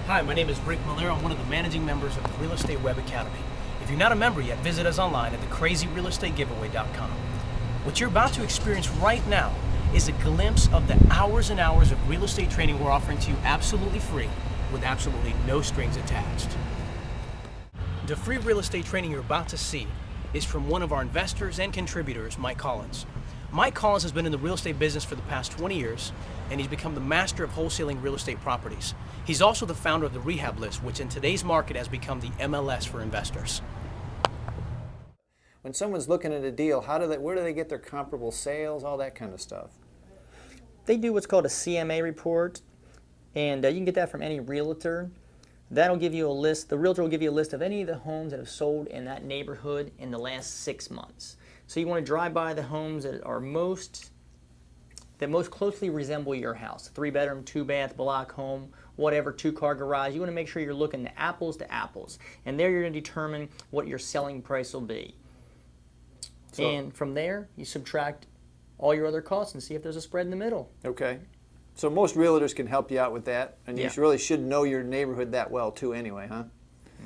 Hi, my name is Rick Miller. I'm one of the managing members of the Real Estate Web Academy. If you're not a member yet, visit us online at thecrazyrealestategiveaway.com. What you're about to experience right now is a glimpse of the hours and hours of real estate training we're offering to you absolutely free, with absolutely no strings attached. The free real estate training you're about to see is from one of our investors and contributors, Mike Collins. Mike Collins has been in the real estate business for the past 20 years, and he's become the master of wholesaling real estate properties. He's also the founder of the Rehab List, which in today's market has become the MLS for investors. When someone's looking at a deal, where do they get their comparable sales, all that kind of stuff? They do what's called a CMA report, and you can get that from any realtor. That'll give you a list. The realtor will give you a list of any of the homes that have sold in that neighborhood in the last 6 months. So you want to drive by the homes that are most closely resemble your house. 3-bedroom, 2-bath, block home, whatever, 2-car garage. You want to make sure you're looking to apples. And there you're going to determine what your selling price will be. And from there, you subtract all your other costs and see if there's a spread in the middle. Okay. So most realtors can help you out with that, and you really should know your neighborhood that well too anyway, huh?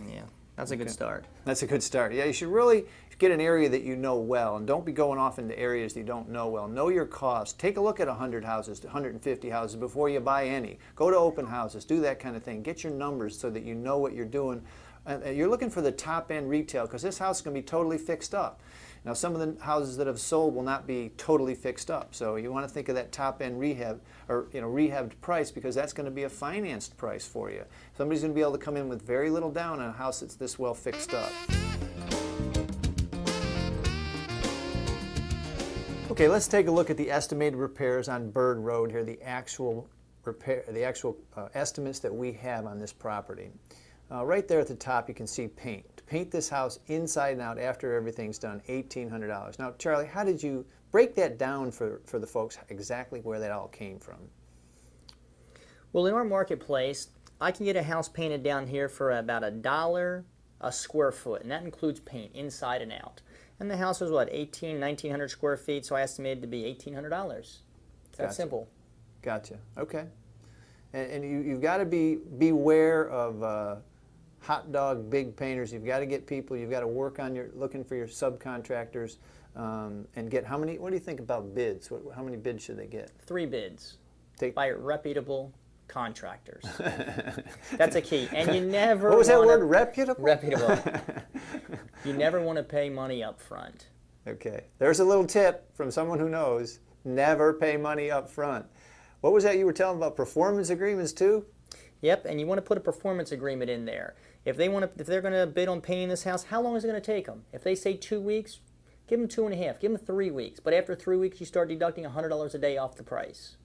Yeah, that's a good start. That's a good start. Yeah, you should really get an area that you know well, and don't be going off into areas that you don't know well. Know your costs. Take a look at 100 houses, 150 houses before you buy any. Go to open houses. Do that kind of thing. Get your numbers so that you know what you're doing. You're looking for the top-end retail because this house is going to be totally fixed up. Now, some of the houses that have sold will not be totally fixed up, so you want to think of that top-end rehab or rehabbed price because that's going to be a financed price for you. Somebody's going to be able to come in with very little down on a house that's this well fixed up. Okay, let's take a look at the estimated repairs on Bird Road here. The actual estimates that we have on this property. Right there at the top, you can see paint. To paint this house inside and out after everything's done, $1,800. Now, Charlie, how did you break that down for the folks, exactly where that all came from? Well, in our marketplace, I can get a house painted down here for about $1 a square foot, and that includes paint inside and out. And the house was, what, 1,900 square feet, so I estimated it to be $1,800. It's that simple. Gotcha. Okay. And you've got to beware of hot dog big painters. You've got to get people. You've got to work on looking for your subcontractors and get how many? What do you think about bids? How many bids should they get? 3 bids by reputable contractors. That's a key. And you never. What was that word? Reputable. Reputable. You never want to pay money up front. Okay. There's a little tip from someone who knows. Never pay money up front. What was that you were telling about performance agreements too? Yep, and you want to put a performance agreement in there. If they're going to bid on painting this house, how long is it going to take them? If they say 2 weeks, give them 2.5. Give them 3 weeks. But after 3 weeks, you start deducting $100 a day off the price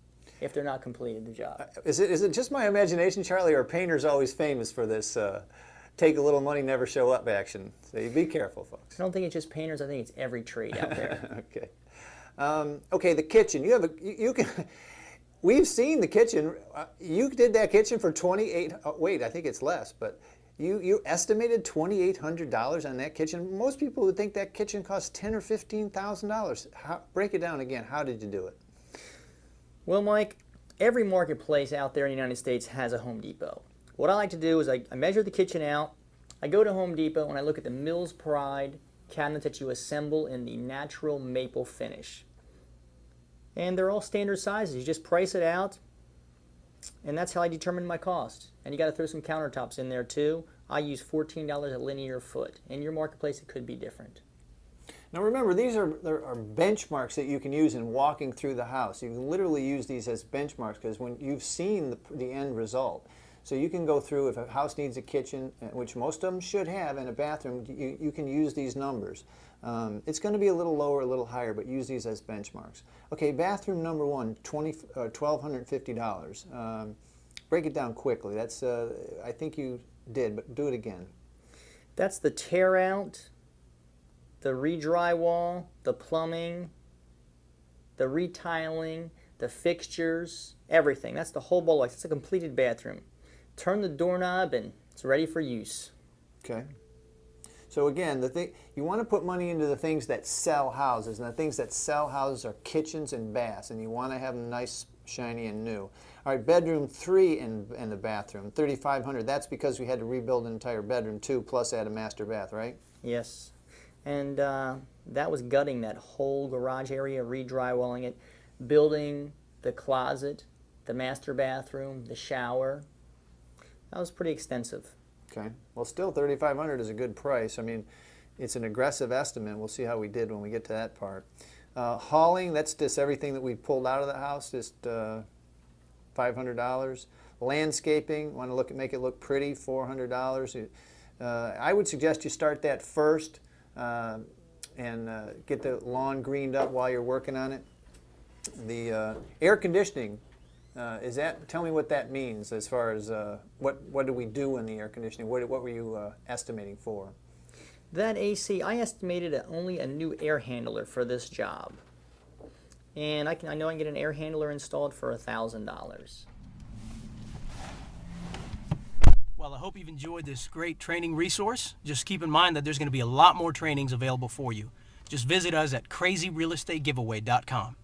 if they're not completed the job. Is it just my imagination, Charlie, or are painters always famous for this take a little money, never show up action? So you be careful, folks. I don't think it's just painters. I think it's every trade out there. Okay. Okay, the kitchen. You can. We've seen the kitchen. You did that kitchen for wait, I think it's less, but you estimated $2,800 on that kitchen. Most people would think that kitchen costs $10,000 or $15,000. Break it down again. How did you do it? Well, Mike, every marketplace out there in the United States has a Home Depot. What I like to do is I measure the kitchen out. I go to Home Depot and I look at the Mills Pride cabinets that you assemble in the natural maple finish. And they're all standard sizes. You just price it out, and that's how I determine my cost. And you got to throw some countertops in there too. I use $14 a linear foot. In your marketplace, it could be different. Now remember, there are benchmarks that you can use in walking through the house. You can literally use these as benchmarks because when you've seen the end result. So you can go through, if a house needs a kitchen, which most of them should have, and a bathroom, you can use these numbers. It's going to be a little lower, a little higher, but use these as benchmarks. Okay, bathroom number 1, $1,250. Break it down quickly. That's I think you did, but do it again. That's the tear out, the re-drywall, the plumbing, the retiling, the fixtures, everything. That's the whole ball of wax. It's a completed bathroom. Turn the doorknob and it's ready for use. Okay. So again, the thing you want to put money into the things that sell houses, and the things that sell houses are kitchens and baths, and you want to have them nice, shiny, and new. All right, bedroom 3 and the bathroom, $3,500. That's because we had to rebuild an entire bedroom too, plus add a master bath, right? Yes. And that was gutting that whole garage area, re-drywalling it, building the closet, the master bathroom, the shower. That was pretty extensive. Okay. Well, still $3,500 is a good price. I mean, it's an aggressive estimate. We'll see how we did when we get to that part. Hauling, that's just everything that we pulled out of the house, just $500. Landscaping, want to look at make it look pretty, $400. I would suggest you start that first and get the lawn greened up while you're working on it. The air conditioning, tell me what that means as far as what do we do in the air conditioning? What were you estimating for? That AC, I estimated only a new air handler for this job. And I know I can get an air handler installed for $1,000. Well, I hope you've enjoyed this great training resource. Just keep in mind that there's going to be a lot more trainings available for you. Just visit us at crazyrealestategiveaway.com.